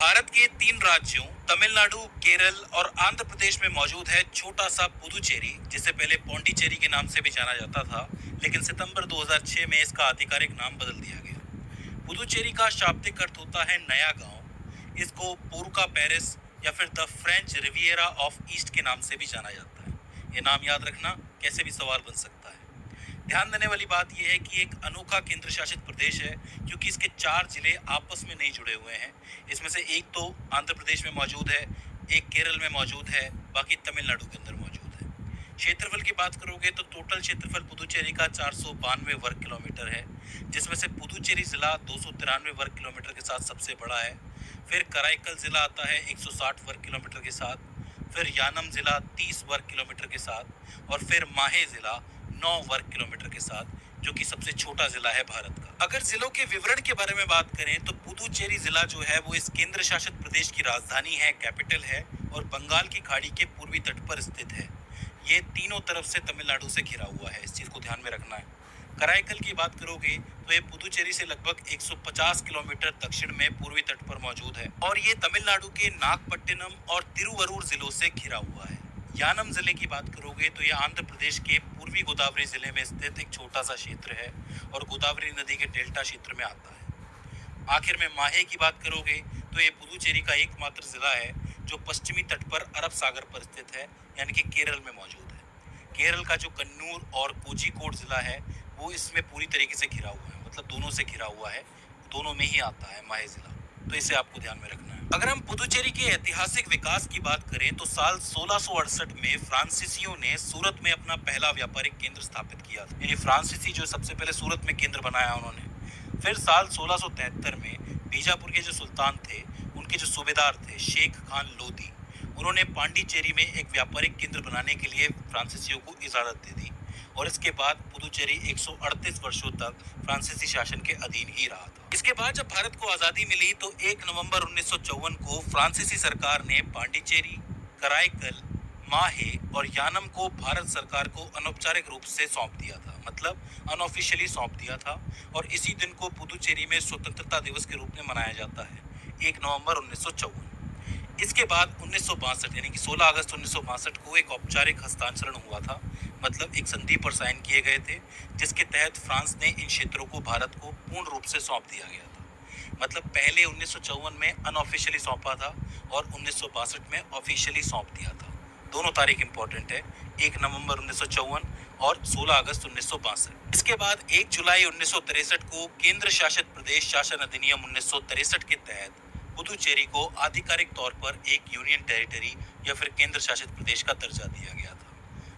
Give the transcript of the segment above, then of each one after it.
भारत के 3 राज्यों तमिलनाडु, केरल और आंध्र प्रदेश में मौजूद है छोटा सा पुदुचेरी, जिसे पहले पौंडीचेरी के नाम से भी जाना जाता था, लेकिन सितंबर 2006 में इसका आधिकारिक नाम बदल दिया गया। पुदुचेरी का शाब्दिक अर्थ होता है नया गांव। इसको पूर्व पेरिस या फिर the French Riviera of east के नाम से भी जाना जाता है। ये नाम याद रखना कैसे भी सवाल बन सकता है। ध्यान देने वाली बात यह है कि एक अनोखा केंद्र शासित प्रदेश है, क्योंकि इसके 4 जिले आपस में नहीं जुड़े हुए हैं। इसमें से एक तो आंध्र प्रदेश में मौजूद है, एक केरल में मौजूद है, बाकी तमिलनाडु के अंदर मौजूद है। क्षेत्रफल की बात करोगे तो टोटल क्षेत्रफल पुदुचेरी का 492 वर्ग किलोमीटर है, जिसमें से पुदुचेरी जिला 293 वर्ग किलोमीटर के साथ सबसे बड़ा है। फिर कराईकल जिला आता है 160 वर्ग किलोमीटर के साथ, फिर यानम जिला 30 वर्ग किलोमीटर के साथ, और फिर माहे जिला 9 वर्ग किलोमीटर के साथ, जो कि सबसे छोटा जिला है भारत का। अगर जिलों के विवरण के बारे में बात करें तो पुदुचेरी जिला जो है वो इस केंद्र शासित प्रदेश की राजधानी है, कैपिटल है, और बंगाल की खाड़ी के पूर्वी तट पर स्थित है। ये तीनों तरफ से तमिलनाडु से घिरा हुआ है, इस चीज को ध्यान में रखना है। कराईकल की बात करोगे तो ये पुदुचेरी से लगभग 150 किलोमीटर दक्षिण में पूर्वी तट पर मौजूद है, और ये तमिलनाडु के नागपट्टिनम और तिरुवरूर जिलों से घिरा हुआ है। यानम जिले की बात करोगे तो यह आंध्र प्रदेश के पूर्वी गोदावरी जिले में स्थित एक छोटा सा क्षेत्र है और गोदावरी नदी के डेल्टा क्षेत्र में आता है। आखिर में माहे की बात करोगे तो ये पुदुचेरी का एकमात्र जिला है जो पश्चिमी तट पर अरब सागर पर स्थित है, यानी कि केरल में मौजूद है। केरल का जो कन्नूर और कोझिकोड जिला है वो इसमें पूरी तरीके से घिरा हुआ है, मतलब दोनों से घिरा हुआ है, दोनों में ही आता है माहे जिला, तो इसे आपको ध्यान में रखना है। अगर हम पुदुचेरी के ऐतिहासिक विकास की बात करें तो साल 1668 में फ्रांसीसियों ने सूरत में अपना पहला व्यापारिक केंद्र स्थापित किया था। यानी फ्रांसीसी जो सबसे पहले सूरत में केंद्र बनाया उन्होंने। फिर साल 1673 में बीजापुर के जो सुल्तान थे, उनके जो सूबेदार थे शेख खान लोदी, उन्होंने पांडिचेरी में एक व्यापारिक केंद्र बनाने के लिए फ्रांसीसियों को इजाजत दे दी, और इसके बाद पुदुचेरी 138 वर्षों तक फ्रांसीसी शासन के अधीन ही रहा था। इसके बाद जब भारत को आजादी मिली तो 1 नवंबर 1954 को फ्रांसीसी सरकार ने पांडिचेरी, कराईकल, माहे और यानम को भारत सरकार को अनौपचारिक रूप से सौंप दिया था, मतलब अनऑफिशियली सौंप दिया था, और इसी दिन को पुदुचेरी में स्वतंत्रता दिवस के रूप में मनाया जाता है, 1 नवंबर 1954। इसके बाद 1962 यानी कि 16 अगस्त 1962 को एक औपचारिक हस्तांतरण हुआ था, मतलब एक संधि पर साइन किए गए थे, जिसके तहत फ्रांस ने इन क्षेत्रों को भारत को पूर्ण रूप से सौंप दिया गया था। मतलब पहले 1954 में अनऑफिशियली सौंपा था और 1962 में ऑफिशियली सौंप दिया था। दोनों तारीख इंपॉर्टेंट है, 1 नवंबर 1954 और 16 अगस्त 1962। इसके बाद 1 जुलाई 1963 को केंद्र शासित प्रदेश शासन अधिनियम 1963 के तहत पुदुचेरी को आधिकारिक तौर पर एक यूनियन टेरिटरी या फिर केंद्र शासित प्रदेश का दर्जा दिया गया था।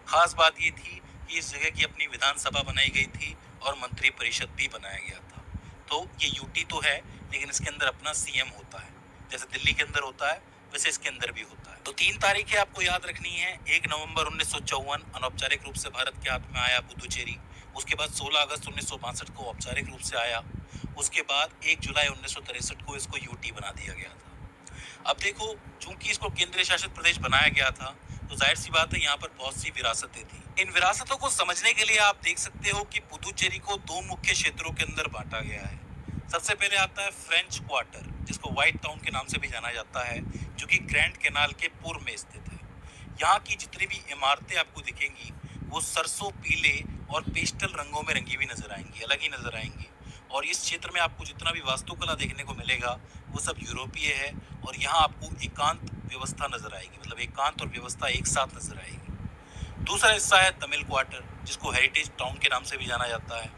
खास बात ये थी कि इस जगह की अपनी विधानसभा बनाई गई थी और मंत्री परिषद भी बनाया गया था। तो ये यूटी तो है, लेकिन इसके अंदर अपना सीएम होता है, जैसे दिल्ली के अंदर होता है वैसे इसके अंदर भी होता है। तो 3 तारीखें आपको याद रखनी है। 1 नवंबर 1954 अनौपचारिक रूप से भारत के हाथ में आया पुदुचेरी। उसके बाद 16 अगस्त 1962 को औपचारिक रूप से आया। उसके बाद 1 जुलाई 1963 को इसको यूटी बना दिया गया था। अब देखो, चूंकि इसको केंद्रीय शासित प्रदेश बनाया गया था तो जाहिर सी बात है यहाँ पर बहुत सी विरासतें थी। इन विरासतों को समझने के लिए आप देख सकते हो कि पुदुचेरी को 2 मुख्य क्षेत्रों के अंदर बांटा गया है। सबसे पहले आता है फ्रेंच क्वार्टर, जिसको व्हाइट टाउन के नाम से भी जाना जाता है, जो कि ग्रैंड कैनाल के पूर्व में स्थित है। यहाँ की जितनी भी इमारतें आपको दिखेंगी वो सरसों पीले और पेस्टल रंगों में रंगी हुई नजर आएंगी, अलग ही नजर आएंगी। और इस क्षेत्र में आपको जितना भी वास्तुकला देखने को मिलेगा वो सब यूरोपीय है, और यहाँ आपको एकांत व्यवस्था नजर आएगी, मतलब एकांत और व्यवस्था एक साथ नजर आएगी। दूसरा हिस्सा है तमिल क्वार्टर, जिसको हेरिटेज टाउन के नाम से भी जाना जाता है।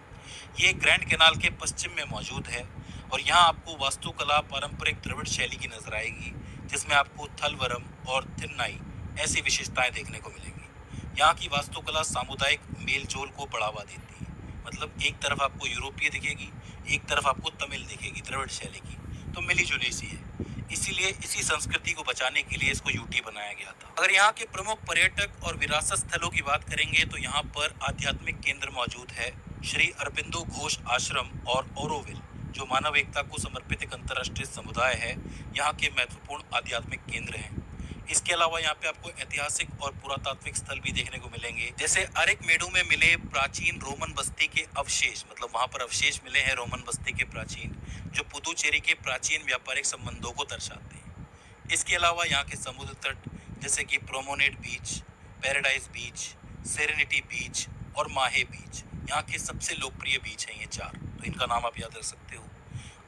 ये ग्रैंड कैनाल के पश्चिम में मौजूद है, और यहाँ आपको वास्तुकला पारंपरिक द्रविड़ शैली की नजर आएगी, जिसमें आपको थलवरम और थिन्नाई ऐसी विशेषताएं देखने को मिलेंगी। यहाँ की वास्तुकला सामुदायिक मेलजोल को बढ़ावा देती है, मतलब एक तरफ आपको यूरोपीय दिखेगी, एक तरफ आपको तमिल दिखेगी द्रविड़ शैली की, तो मिली जुली सी है। इसीलिए इसी संस्कृति को बचाने के लिए इसको यूटी बनाया गया था। अगर यहाँ के प्रमुख पर्यटक और विरासत स्थलों की बात करेंगे तो यहाँ पर आध्यात्मिक केंद्र मौजूद है, श्री अरबिंदो घोष आश्रम और ओरोविल, जो मानव एकता को समर्पित एक अंतर्राष्ट्रीय समुदाय है, यहाँ के महत्वपूर्ण आध्यात्मिक केंद्र हैं। इसके अलावा यहाँ पे आपको ऐतिहासिक और पुरातात्विक स्थल भी देखने को मिलेंगे, जैसे अरिकमेडु में मिले प्राचीन रोमन बस्ती के अवशेष, मतलब वहाँ पर अवशेष मिले हैं रोमन बस्ती के प्राचीन, जो पुदुचेरी के प्राचीन व्यापारिक संबंधों को दर्शाते हैं। इसके अलावा यहाँ के समुद्र तट जैसे कि प्रोमोनेट बीच, पैराडाइज बीच, सेरेनिटी बीच और माहे बीच यहाँ के सबसे लोकप्रिय बीच हैं ये चार, तो इनका नाम आप याद रख सकते हो।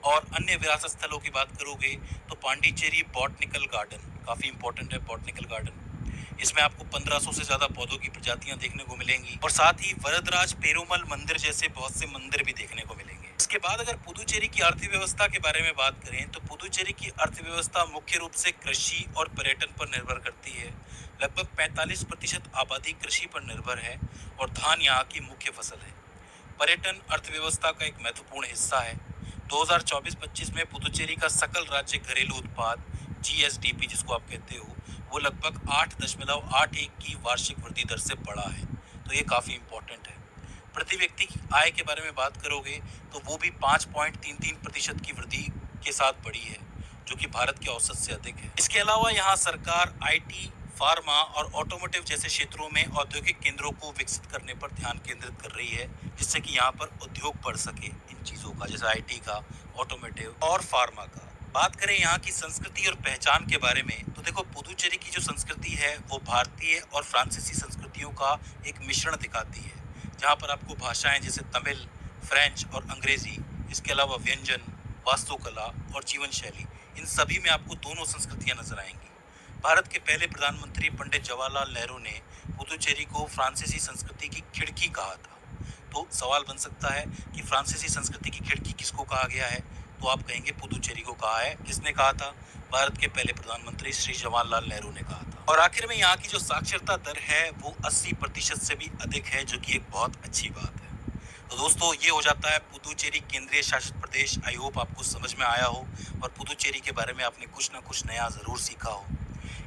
और अन्य विरासत स्थलों की बात करोगे तो पांडिचेरी बॉटनिकल गार्डन काफी इंपॉर्टेंट है। बॉटनिकल गार्डन, इसमें आपको 1500 से ज्यादा पौधों की प्रजातियां देखने को मिलेंगी और साथ ही वरदराज पेरुमल मंदिर जैसे बहुत से मंदिर भी देखने को मिलेंगे। इसके बाद अगर पुदुचेरी की अर्थव्यवस्था के बारे में बात करें तो पुदुचेरी की अर्थव्यवस्था मुख्य रूप से कृषि और पर्यटन पर निर्भर करती है। लगभग 45% आबादी कृषि पर निर्भर है और धान यहाँ की मुख्य फसल है। पर्यटन अर्थव्यवस्था का एक महत्वपूर्ण हिस्सा है। 2024-25 में पुदुचेरी का सकल राज्य घरेलू उत्पाद GSDP जिसको आप कहते हो वो लगभग 8.81 की वार्षिक वृद्धि दर से बढ़ा है, तो ये काफ़ी इम्पोर्टेंट है। प्रति व्यक्ति की आय के बारे में बात करोगे तो वो भी 5.33% की वृद्धि के साथ बढ़ी है, जो कि भारत के औसत से अधिक है। इसके अलावा यहाँ सरकार IT, फार्मा और ऑटोमोटिव जैसे क्षेत्रों में औद्योगिक केंद्रों को विकसित करने पर ध्यान केंद्रित कर रही है, जिससे कि यहाँ पर उद्योग बढ़ सके इन चीज़ों का, जैसे IT का, ऑटोमोटिव और फार्मा का। बात करें यहाँ की संस्कृति और पहचान के बारे में तो देखो, पुदुचेरी की जो संस्कृति है वो भारतीय और फ्रांसीसी संस्कृतियों का एक मिश्रण दिखाती है, जहाँ पर आपको भाषाएं जैसे तमिल, फ्रेंच और अंग्रेजी, इसके अलावा व्यंजन, वास्तुकला और जीवन शैली, इन सभी में आपको दोनों संस्कृतियां नजर आएंगी। भारत के पहले प्रधानमंत्री पंडित जवाहरलाल नेहरू ने पुदुचेरी को फ्रांसीसी संस्कृति की खिड़की कहा था। तो सवाल बन सकता है कि फ्रांसीसी संस्कृति की खिड़की किसको कहा गया है, तो आप कहेंगे पुदुचेरी को कहा है। किसने कहा था? भारत के पहले प्रधानमंत्री श्री जवाहरलाल नेहरू ने कहा था। और आखिर में यहाँ की जो साक्षरता दर है वो 80% से भी अधिक है, जो कि एक बहुत अच्छी बात है। तो दोस्तों, ये हो जाता है पुदुचेरी केंद्रीय शासित प्रदेश। आई होप आपको समझ में आया हो और पुदुचेरी के बारे में आपने कुछ ना कुछ नया ज़रूर सीखा हो।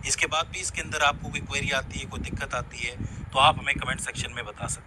इसके बाद भी इसके अंदर आपको कोई क्वेरी आती है, कोई दिक्कत आती है, तो आप हमें कमेंट सेक्शन में बता सकते हैं।